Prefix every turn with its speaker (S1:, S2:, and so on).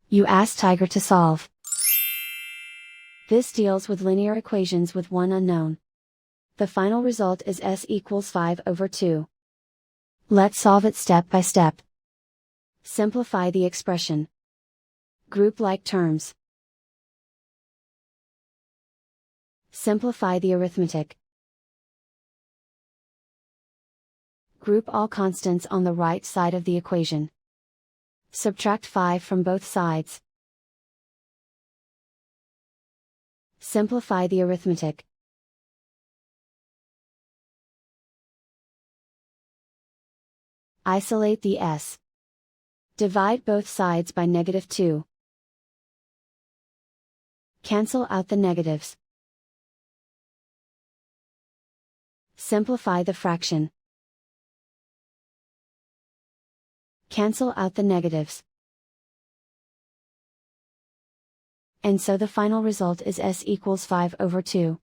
S1: You ask Tiger to solve. This deals with linear equations with one unknown. The final result is s equals 5/2. Let's solve it step by step. Simplify the expression. Group like terms. Simplify the arithmetic. Group all constants on the right side of the equation. Subtract 5 from both sides. Simplify the arithmetic. Isolate the s. Divide both sides by -2. Cancel out the negatives. Simplify the fraction. Cancel out the negatives. And so the final result is s equals 5/2.